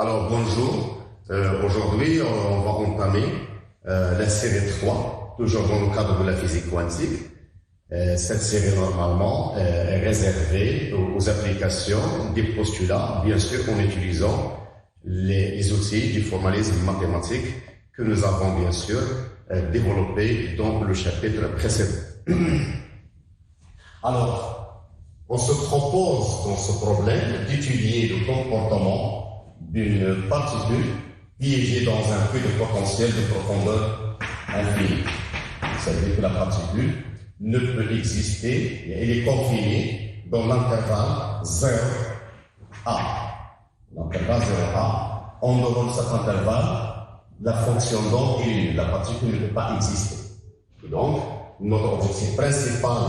Alors bonjour, aujourd'hui on va entamer la série 3, toujours dans le cadre de la physique quantique. Cette série normalement est réservée aux applications des postulats, bien sûr en utilisant les outils du formalisme mathématique que nous avons bien sûr développés dans le chapitre précédent. Alors, on se propose dans ce problème d'étudier le comportement d'une particule piégée dans un puits de potentiel de profondeur infinie. C'est-à-dire que la particule ne peut exister, elle est confinée dans l'intervalle 0A. L'intervalle 0A, en dehors de cet intervalle, la fonction d'onde est nulle, la particule ne peut pas exister. Et donc, notre objectif principal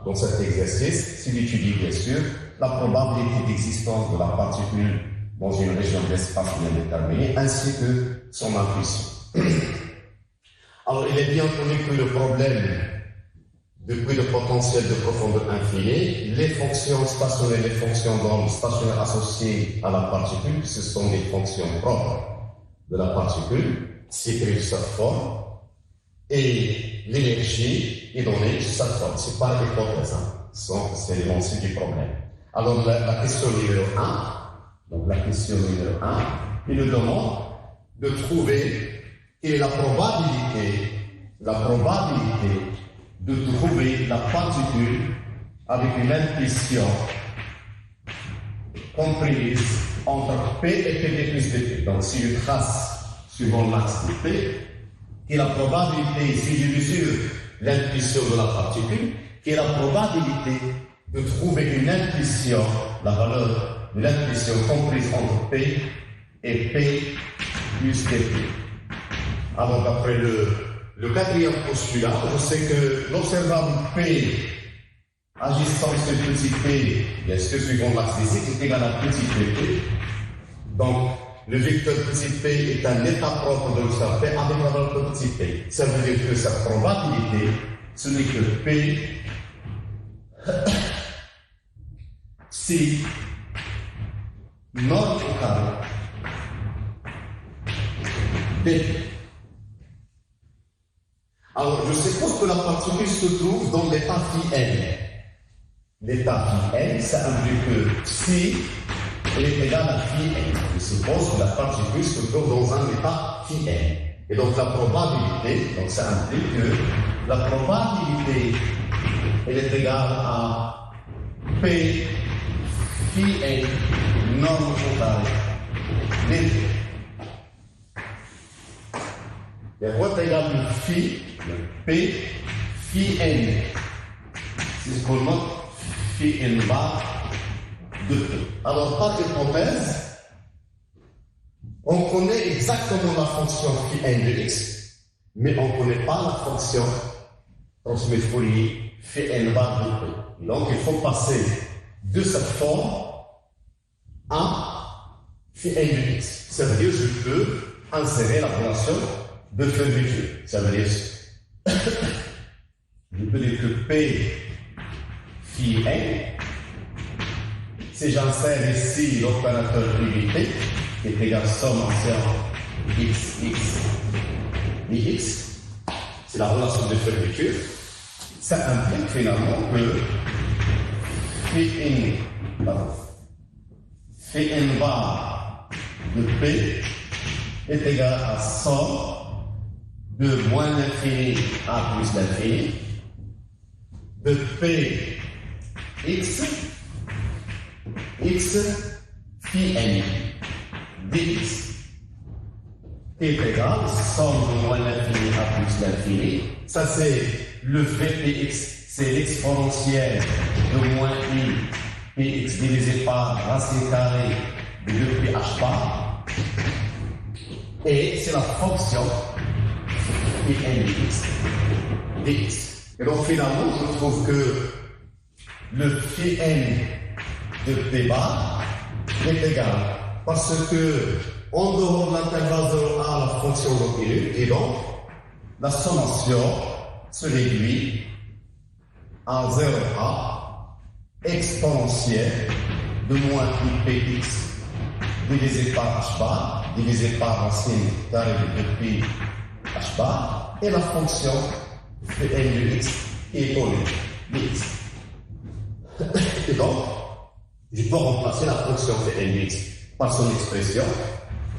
dans cet exercice, c'est d'étudier bien sûr la probabilité d'existence de la particule dans une région d'espace bien déterminée, ainsi que son intuition. Alors, il est bien connu que le problème de puits de potentiel de profondeur infinie, les fonctions stationnaires, les fonctions d'onde stationnaires associées à la particule, ce sont des fonctions propres de la particule, s'écrivent sous cette forme, et l'énergie est donnée sous cette forme. C'est par hypothèse, c'est l'énoncé du problème. Alors la question numéro 1, donc la question numéro 1, il nous demande de trouver quelle est la probabilité de trouver la particule avec une impulsion comprise entre P et P plus dt. Donc si je trace suivant l'axe de P, quelle est la probabilité, si je mesure l'impulsion de la particule, quelle est la probabilité de trouver une impulsion, la valeur de l'impulsion comprise entre P et P plus dt. Alors d'après le quatrième postulat, je sais que l'observable P agissant sur petit p, bien sûr, suivant l'axe des cycles, est égal à petit p. Donc, le vecteur petit p est un état propre de l'observable P avec la valeur petit p. Ça veut dire que sa probabilité, ce n'est que P si norme au carré dt. Alors, je suppose que la particule se trouve dans l'état phi n. L'état phi n, ça implique que psi est égal à phi n. Je suppose que la particule se trouve dans un état phi n. Et donc la probabilité, donc ça implique que la probabilité, elle est égale à P phi n norme au carré dt. Et quoi est égal à phi, P phi n. C'est ce qu'on note phi n bar de P. Alors, par hypothèse, on connaît exactement la fonction phi n de x, mais on ne connaît pas la fonction transmise Fourier phi n bar de P. Donc, il faut passer de cette forme à phi n de x. Ça veut dire que je peux insérer la relation de fermeture. Ça veut dire je peux dire que P phi n, si j'insère ici l'opérateur unité, qui est égal à somme entière x, dx, c'est la relation de fermeture, ça implique finalement que phi n bar de P est égal à somme de moins l'infini à plus l'infini de P x phi n dx qui est égal à somme de moins l'infini à plus l'infini. Ça c'est le Vpx, c'est l'exponentielle de moins i px divisé par racine carrée de 2ph bar, et c'est la fonction phi n dx. Et donc finalement, je trouve que le phi n de P bar est égal, parce que en dehors de l'intervalle 0A, la fonction continue, et donc la sommation se réduit à 0A exponentielle de moins i px divisé par h bar, divisé par racine carrée de 2pi h bar, et la fonction de n de x qui est connue, dx. Et donc, je peux remplacer la fonction de n de x par son expression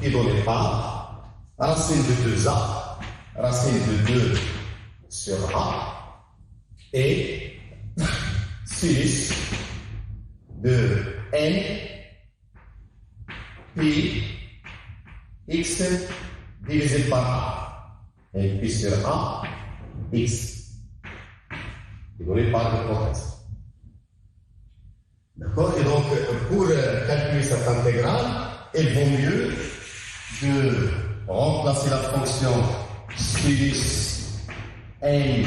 qui est donnée par racine de 2a, racine de 2 sur a, et sinus de n pi x divisé par a. N pi sur a, x. C'est donné par l'hypothèse. D'accord? Et donc, pour calculer cette intégrale, il vaut mieux de remplacer la fonction sinus n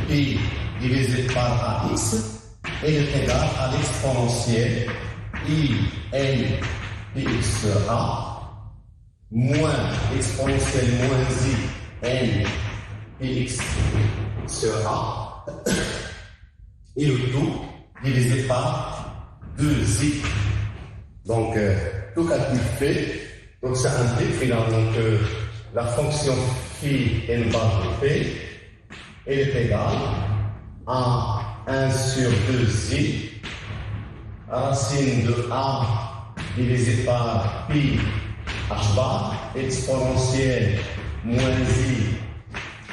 pi divisé par ax et est égal à l'exponentielle i n px sur a moins l'exponentielle moins i n px sur a et le tout divisé par 2i. Donc, tout calcul fait, donc ça implique finalement que la fonction phi n bar de p elle est égale à 1 sur 2i racine de a divisé par pi h bar exponentielle moins i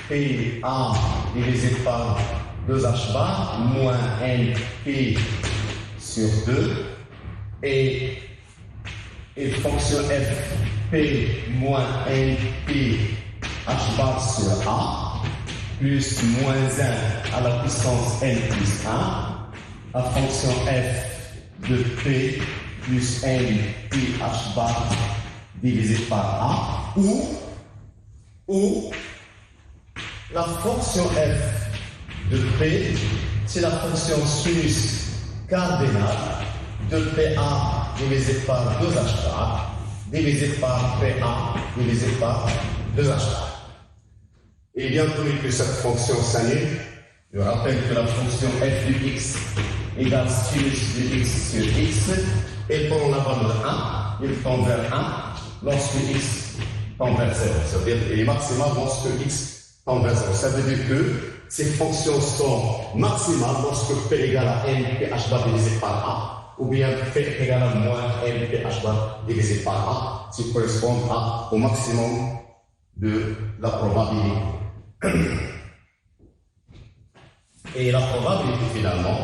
pi a divisé par 2h bar moins n pi sur 2 et fonction f p moins n pi h bar sur a plus moins 1 à la puissance n plus 1 la fonction f de p plus n pi h bar divisé par a ou la fonction f de p c'est la fonction sinus cardinale de PA divisé par 2H bar divisé par PA divisé par 2H bar. Et bien connu que cette fonction s'annule, je rappelle que la fonction f de x égale sinus de x sur x et pour la valeur 1, il tend vers 1 lorsque x tend vers 0. C'est-à-dire qu'il est maximal lorsque x tend vers 0. Ça veut dire que ces fonctions sont maximales lorsque p égale à n ph bar divisé par a, ou bien p égale à moins n ph bar divisé par a, qui correspond au maximum de la probabilité. Et la probabilité finalement,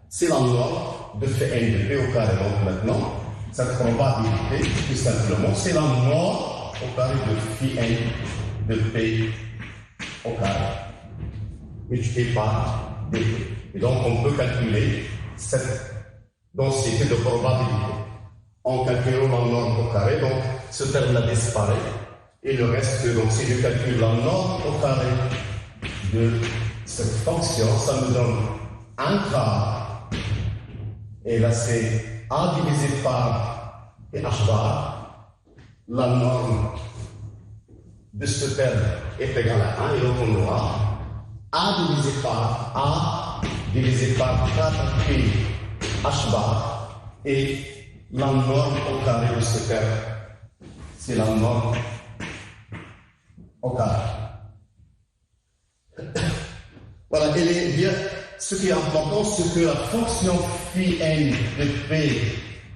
c'est la norme de phi n de p au carré. Donc maintenant, cette probabilité, tout simplement, c'est la norme au carré de phi n de p au carré, multiplié par dt. Et donc, on peut calculer cette densité de probabilité en calculant la norme au carré. Donc, ce terme-là disparaît. Et le reste, donc, si je calcule la norme au carré de cette fonction, ça me donne 1 quart. Et là, c'est a divisé par h bar. La norme de ce terme est égale à 1. Et donc, on aura a divisé par 4pi h bar et la norme au carré de ce terme, c'est la norme au carré. Voilà, et bien, ce qui est important, c'est que la fonction phi n de p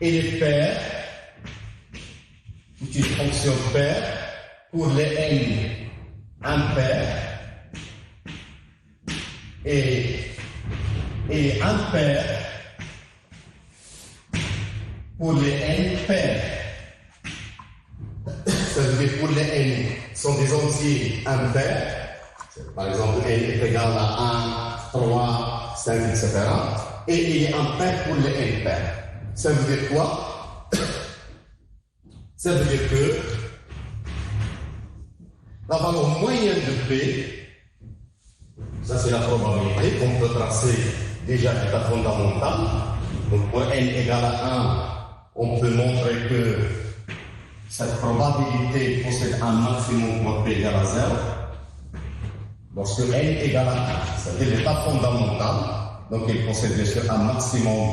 est paire, c'est une fonction paire pour les n impaires et impaire pour les n pairs. Ça veut dire pour les n sont des entiers impairs. Par exemple, n est égal à 1, 3, 5, etc. Et il est impair pour les n pairs. Ça veut dire quoi? Ça veut dire que la valeur moyenne de P, ça c'est la probabilité qu'on peut tracer déjà à l'état fondamental. Donc pour n égale à 1, on peut montrer que cette probabilité possède un maximum pour P égale à 0. Lorsque n égale à 1, c'est-à-dire l'état fondamental, donc il possède bien sûr un maximum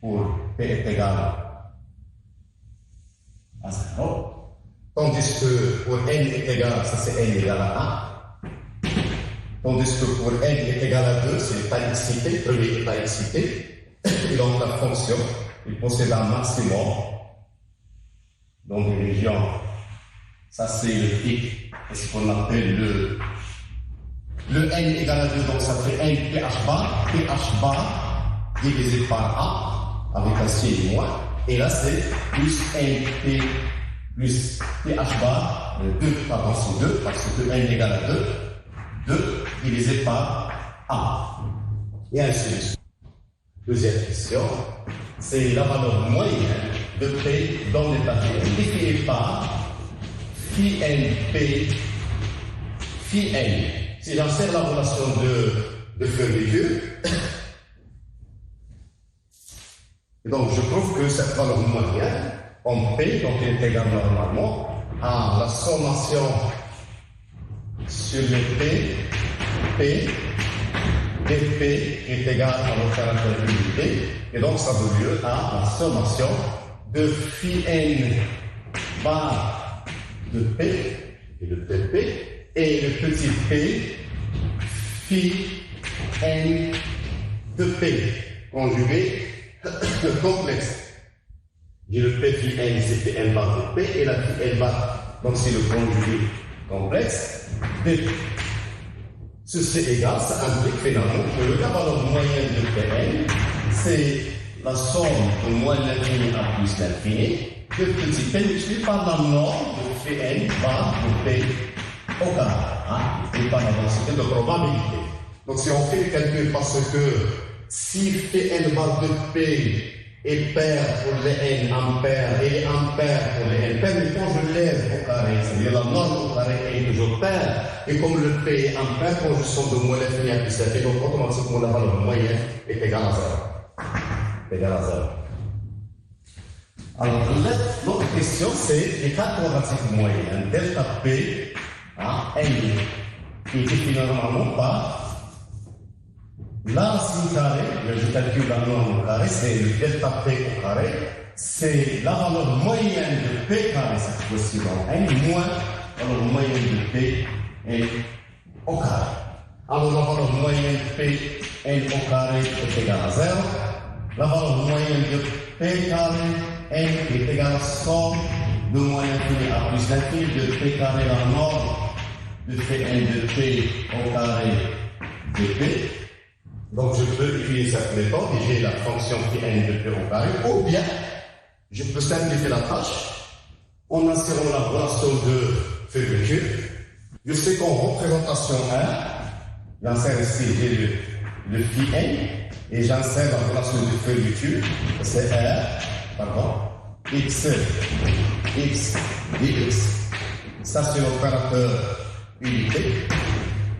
pour P est égal à à 0. Tandis que pour n est égal, ça c'est n égale à 1. Tandis que pour n est égal à 2, c'est l'état excité, premier état excité. Et donc la fonction, il possède un maximum dans des régions. Ça c'est le pic, c'est ce qu'on appelle le n égale à 2, donc ça fait n ph bar divisé par a, avec un signe moins. Et là c'est plus n p plus ph bar, 2, pardon, c'est 2, parce que n égale à 2, 2 divisé par a. Et ainsi de suite. Deuxième question, c'est la valeur moyenne de P dans l'état P, définie par phi n P, phi n. Si j'insère la relation de fermeture, donc je trouve que cette valeur moyenne, en P, donc elle est égale normalement à la sommation sur les P dP est égal à le caractère unité, et donc ça vaut lieu à la sommation de phi n bar de P et de pp et le petit p phi n de P conjugué complexe. J'ai le p phi n, c'est phi n bar de P et la phi n bar, donc c'est le conjugué complexe de P. Ceci égal, ça implique finalement que la valeur moyenne de Pn, c'est la somme de moins l'infini à plus l'infini de petit p multiplié par la norme de Pn bar de P au carré, et par la densité de probabilité. Donc si on fait le calcul, parce que si Pn bar de P est pair pour les n ampères et ampères pour les n paires, mais quand je lève au carré, c'est-à-dire la norme au carré est toujours paire, et comme le P est ampère, quand je somme de moins l'infini à plus l'infini, donc automatiquement la valeur moyenne est égale à 0. Égale à 0. Alors, l'autre question, c'est les cas quadratiques moyennes, delta P à n, qui est défini normalement par la racine carrée, je calcule la norme au carré, c'est le delta P au carré, c'est la valeur moyenne de P carré, cette fois-ci dans n, moins la valeur moyenne de P n au carré. Alors la valeur moyenne de P n au carré est égale à 0. La valeur moyenne de P carré n est égale à la somme de moins l'infini à plus l'infini de P carré la norme de Pn de P au carré de P. Donc je peux utiliser cette méthode et j'ai la fonction Pn de P au carré, ou bien je peux simplifier la tâche en insérant la relation de fermeture. Je sais qu'en représentation 1, j'insère ici le phi n et j'insère la relation de fermeture, c'est x dx. Ça c'est l'opérateur unité.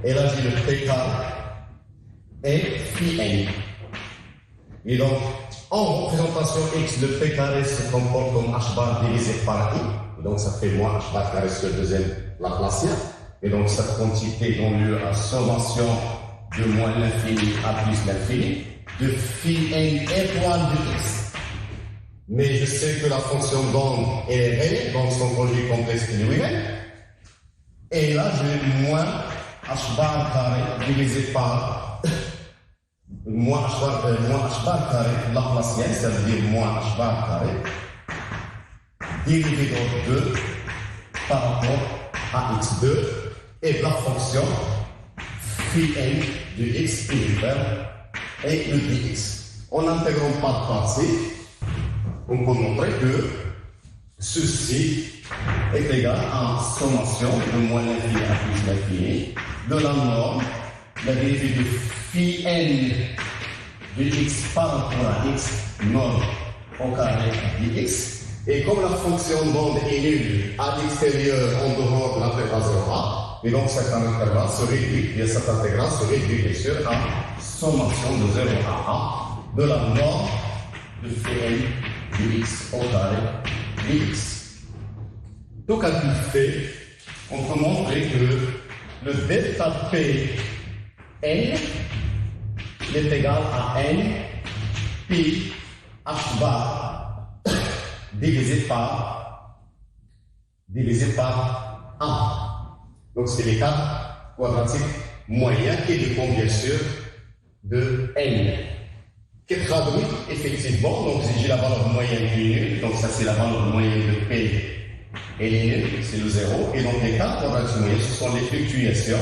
Et là j'ai le P carré et phi n. Et donc, en représentation x, le P carré se comporte comme h bar divisé par i. Et donc, ça fait moins h bar carré sur le deuxième Laplacien. Et donc, cette quantité donne lieu à sommation de moins l'infini à plus l'infini de phi n étoile de x. Mais je sais que la fonction d'onde est réelle, donc son conjugué complexe est lui-même. Et là, j'ai moins h bar carré divisé par moins h bar carré Laplacien, c'est-à-dire moins h bar carré, dérivé de 2 par rapport à x2, et la fonction phi n de x et du verbe et le dx. En n'intégrant pas de partie, on peut montrer que ceci est égal à une sommation de moins l'infini à plus l'infini de la norme, la dérivée de phi n de x par rapport à x, norme au carré dx. Et comme la fonction d'onde est nulle à l'extérieur, en dehors de l'intégrale 0a, et donc cet intervalle se réduit, et cet intégrale se réduit bien sûr à sommation de 0 à a de la norme de phi n de x au carré dx. Donc à tout fait, on peut montrer que le delta p n est égal à n pi h bar divisé par divisé par A. Donc c'est l'écart quadratique moyen qui dépend bien sûr de n. Qui traduit effectivement, donc si j'ai la valeur moyenne qui est nulle, donc ça c'est la valeur moyenne de P, elle est nulle, c'est le 0, et donc l'écart quadratique moyen, ce sont les fluctuations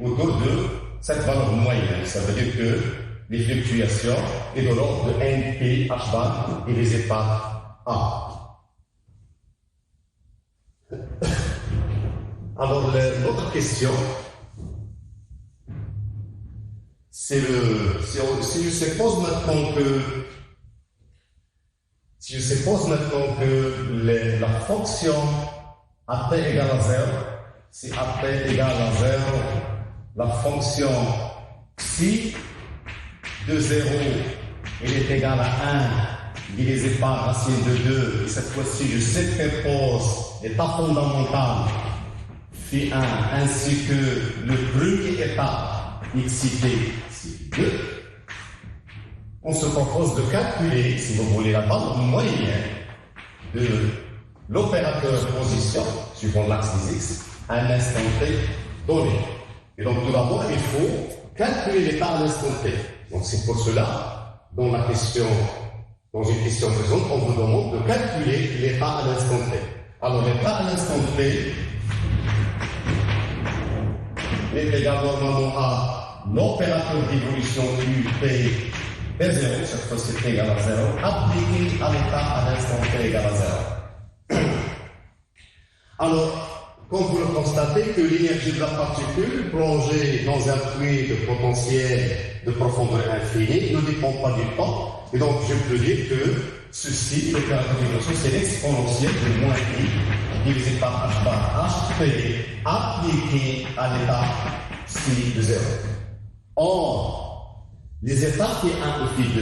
autour de cette valeur moyenne. Ça veut dire que les fluctuations est de l'ordre de NP H bar divisé par A. Alors l'autre question, c'est si je suppose maintenant que la fonction AT égale à 0, si AT égale à 0, la fonction psi de 0 elle est égale à 1 divisé par racine de 2, et cette fois-ci je superpose l'état fondamental phi 1 ainsi que le premier état xité psi 2. On se propose de calculer, si vous voulez, la valeur moyenne de l'opérateur position suivant l'axe des x à un instant t donné. Et donc tout d'abord, il faut calculer l'état à l'instant t. Donc c'est pour cela, dans une question présente, on vous demande de calculer l'état à l'instant t. Alors l'état à l'instant t est égal normalement à l'opérateur d'évolution UP B0, cette fois c'est égal à 0, appliqué à l'état à l'instant t égal à 0. Alors, comme vous le constatez, que l'énergie de la particule plongée dans un puits de potentiel de profondeur infinie ne dépend pas du temps. Et donc, je peux dire que ceci, le caractère d'évolution, c'est l'exponentielle de moins i divisé par h bar h p appliqué à l'état psi de 0. Or, les états T1 et T2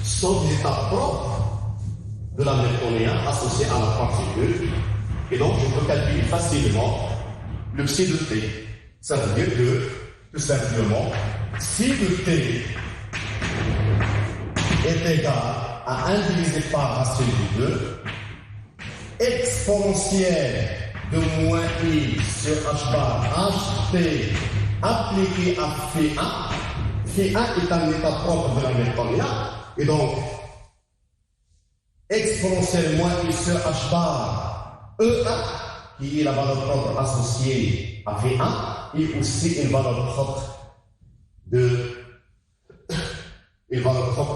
sont des états propres de la Newtonienne associés à la particule. Et donc, je peux calculer facilement le psi de t. Ça veut dire que, tout simplement, si le t est égal à 1 divisé par racine de 2, exponentielle de moins i sur h bar ht appliqué à phi 1. Phi 1 est un état propre de la Newtonienne, et donc, exponentielle moins i sur h bar E1, qui est la valeur propre associée à V1, et aussi une valeur propre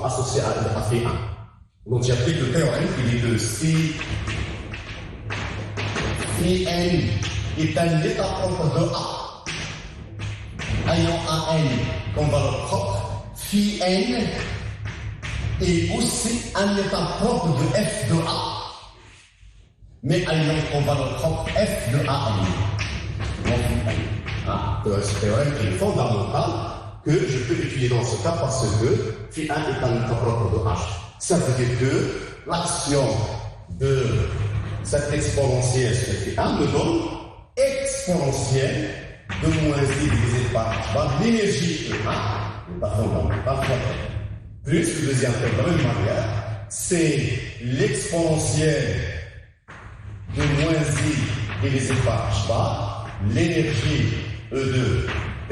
associée à V1. Donc j'applique le théorème qui dit que si Vn est un état propre de A, ayant AN comme valeur propre, phi n est aussi un état propre de f de A, mais ayant comme valeur propre f de A n. Ce théorème est fondamental que je peux utiliser dans ce cas parce que phi 1 est un état propre de H. Ça veut dire que l'action de cette exponentielle sur phi 1 me donne exponentielle de moins i divisé par h bar l'énergie E1, l'état fondamental, plus le deuxième terme de la même manière, c'est l'exponentielle de moins i divisé par h bar, l'énergie E2 P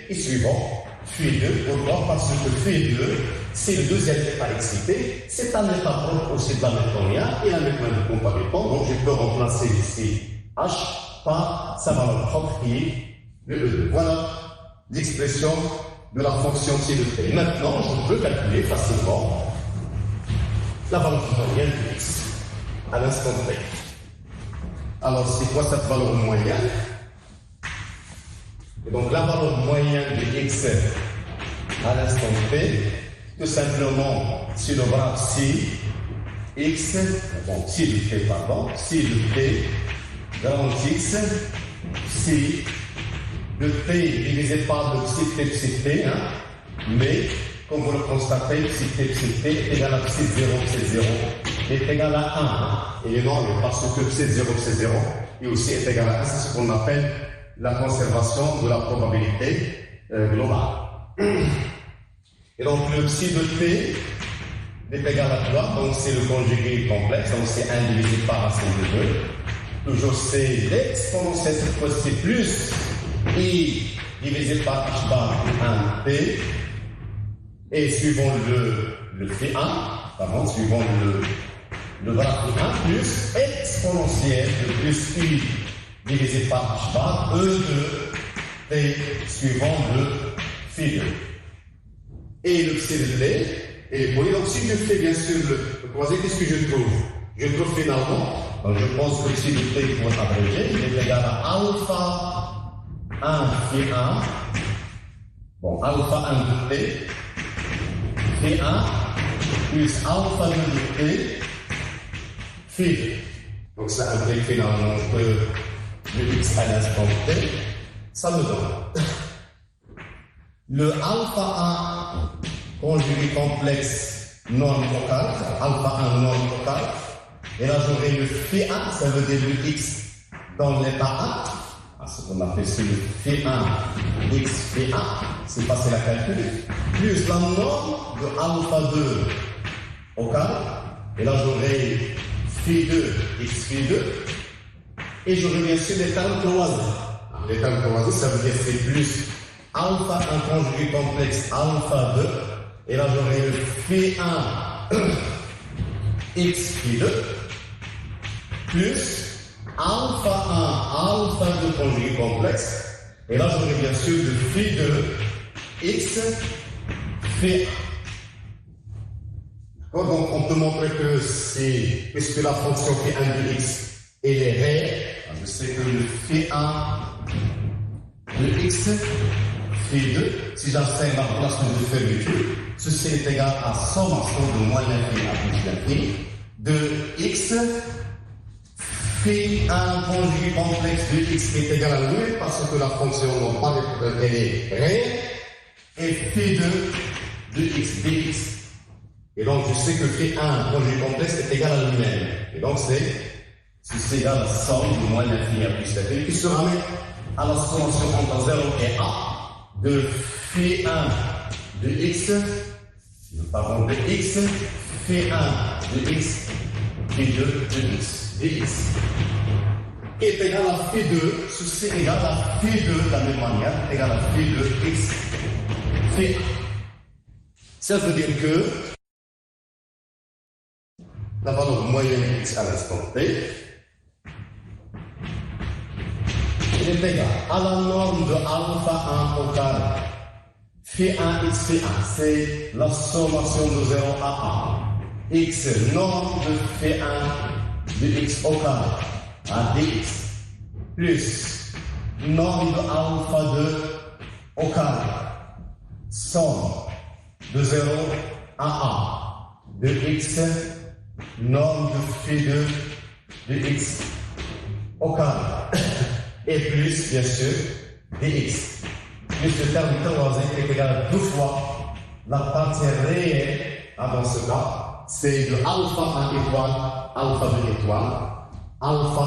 et suivant phi 2. Pourquoi? Parce que phi 2, c'est le deuxième état excité, c'est un état propre aussi de la Newtonienne et la Newtonienne ne compte pas du temps, donc je peux remplacer ici h par sa valeur propre qui est le E2. Voilà l'expression de la fonction psi de t. Maintenant, je peux calculer facilement la valeur moyenne de x à l'instant t. Alors, c'est quoi cette valeur moyenne? Et donc, la valeur moyenne de x à l'instant t, tout simplement, sur le bras psi, x, bon, psi de t, pardon, psi de t, grand x, psi de t divisé par le psi t psi t, hein, mais, comme vous le constatez, psi t psi t est égal à psi 0 psi 0 est égal à 1. Et énorme parce que psi 0 psi 0 et aussi est égal à 1, c'est ce qu'on appelle la conservation de la probabilité globale. Et donc le psi de t est égal à 3, donc c'est le conjugué complexe, donc c'est 1 divisé par racine de 2. toujours c'est l'exponentielle, cette fois-ci plus I divisé par H bar 1T, et suivant le Φ1, suivant le graphe 1 plus exponentielle de plus I divisé par H bar E de T suivant le Φ2. Et le psi et oui, donc si je fais bien sûr le croisé, qu'est-ce que je trouve? Je trouve finalement, donc je pense que le psi de T pour être abrégé, il est égal à alpha 1 Φ1, bon, alpha 1 de T, Φ1 plus alpha 2 de T, Φ2. Donc ça implique finalement que le x à l'instant T, ça me donne le alpha 1 conjugué complexe norme locale, alpha 1 norme locale, et là j'aurai le Φ1, ça veut dire le x dans l'état 1, ce qu'on appelle le Φ1, x Φ1, c'est facile à calculer, plus la norme de alpha 2 au carré, et là j'aurai Φ2, x Φ2, et j'aurai bien sûr les termes croisés. Les termes croisés, ça veut dire c'est plus alpha 1 conjugué complexe alpha 2, et là j'aurai le Φ1 x Φ2 plus alpha 1 alpha 2 conjugué complexe, et là j'aurai bien sûr le Φ2 x Φ1. Donc on peut montrer que c'est, puisque la fonction Φ1 de x elle est réelle, je sais que le Φ1 de x Φ2, si j'enseigne la relation de fermeture, ceci est égal à sommation de moins l'infini à plus l'infini de x Φ1 conjugué complexe de x qui est égal à nul parce que la fonction normale elle est réelle, et Φ2 de x dx. Et donc je sais que Φ1 conjugué complexe est égal à lui-même. Et donc c'est égal à la somme de moins l'infini à plus l'infini qui se ramène à la sommation entre 0 et a de Φ1 de x, pardon, de x, Φ1 de x, Φ2 de x, dx. Est égal à Φ2, ceci est égal à Φ2 de la même manière, égal à Φ2 x, Φ1. Ça veut dire que la valeur moyenne de x à l'instant t est égal à la norme de alpha 1 au carré. Φ1 x Φ1, c'est la sommation de 0 à 1. X, norme de Φ1 de x au carré à dx, plus norme de alpha 2 au carré, somme de 0 à 1 de x, norme de Φ2 de x au carré. Et plus, bien sûr, dx. Plus le terme croisé est égal à 2 fois la partie réelle, dans ce cas, c'est de alpha 1 étoile, alpha 2 étoile, alpha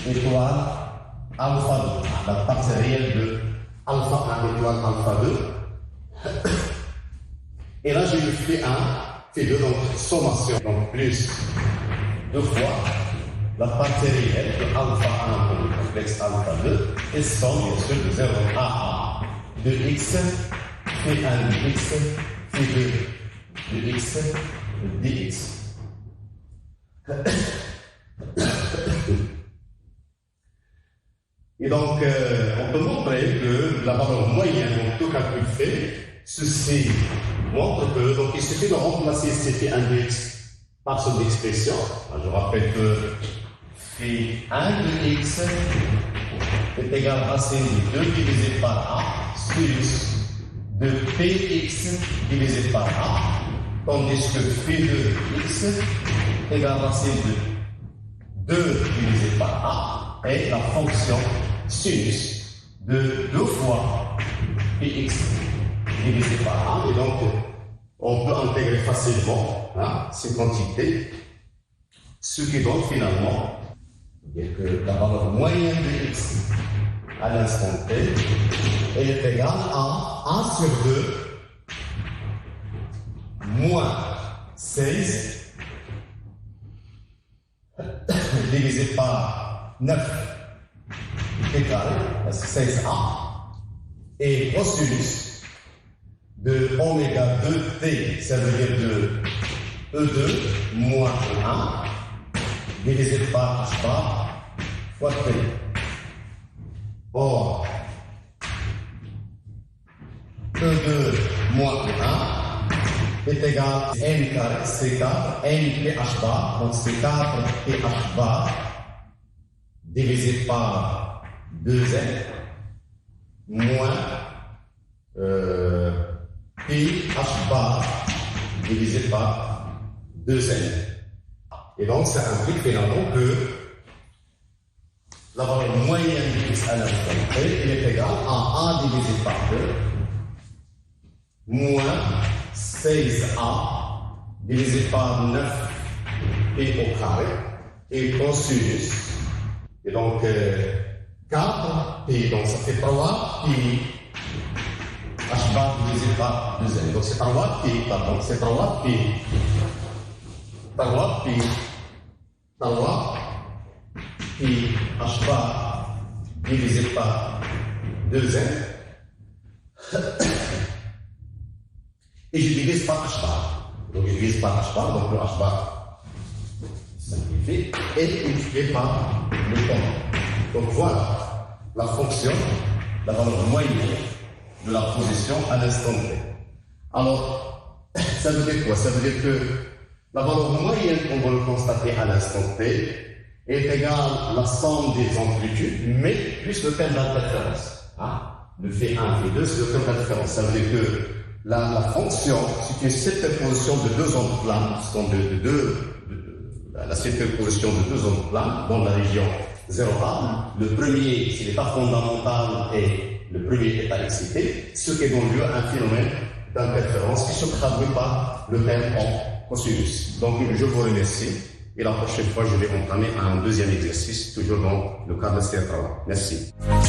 1 étoile, alpha 2. La partie réelle de alpha 1 étoile, alpha 2. Et là, j'ai le Φ1, Φ2, donc sommation, donc plus 2 fois la partie réelle de alpha 1 pour le complexe alpha 2 et somme bien sûr de 0 à 1 de x, Φ1 de x, Φ2 de x, dx. Et donc, on peut montrer que la valeur moyenne, donc tout calcul fait, ceci montre que, donc il suffit de remplacer Φ1 de x par son expression. Je rappelle que Φ1 de x est égal à racine de 2 divisé par a plus de px divisé par a, tandis que Φ2 de x est égal à racine de 2 divisé par a et la fonction sinus de 2 fois px divisé par a. Et donc, on peut intégrer facilement ces quantités, ce qui donne finalement que la valeur moyenne de x à l'instant t est égale à 1 sur 2 moins 16 divisé par 9 P carré, c'est 16A, et cosinus de oméga 2T, ça veut dire de E2 moins 1, divisé par H bar fois T. Or, E2 moins 1 est égal à N carré, C4, N PH bar, donc C4 PH bar divisé par 2N moins PH bar divisé par 2N. Et donc, ça implique finalement que la valeur moyenne de x à l'instant t est égale à A divisé par 2 moins 16A divisé par 9P au carré et cosinus. Et donc, 4P, donc ça fait 3P H bar divisé par 2N. Donc, c'est 3P, pardon, c'est 3P. 3P H bar divisé par 2N. Et je divise par H bar. Donc je divise par H bar, donc le H bar simplifié et multiplié par le temps. Donc voilà la fonction, la valeur moyenne de la position à l'instant T. Alors, ça veut dire quoi? Ça veut dire que la valeur moyenne qu'on va le constater à l'instant T est égale à la somme des amplitudes, mais plus le terme d'interférence. Hein? Le fait 1, fait 2, c'est le terme d'interférence. Ça veut dire que la fonction, c'est une superposition de deux ondes planes, la superposition de deux ondes planes dans la région 0A. Le premier, c'est l'état fondamental et le premier état excité, ce qui donne lieu à un phénomène d'interférence qui se traduit par le terme en cosinus. Donc, je vous remercie et la prochaine fois, je vais entamer un deuxième exercice, toujours dans le cadre de ce travail. Merci.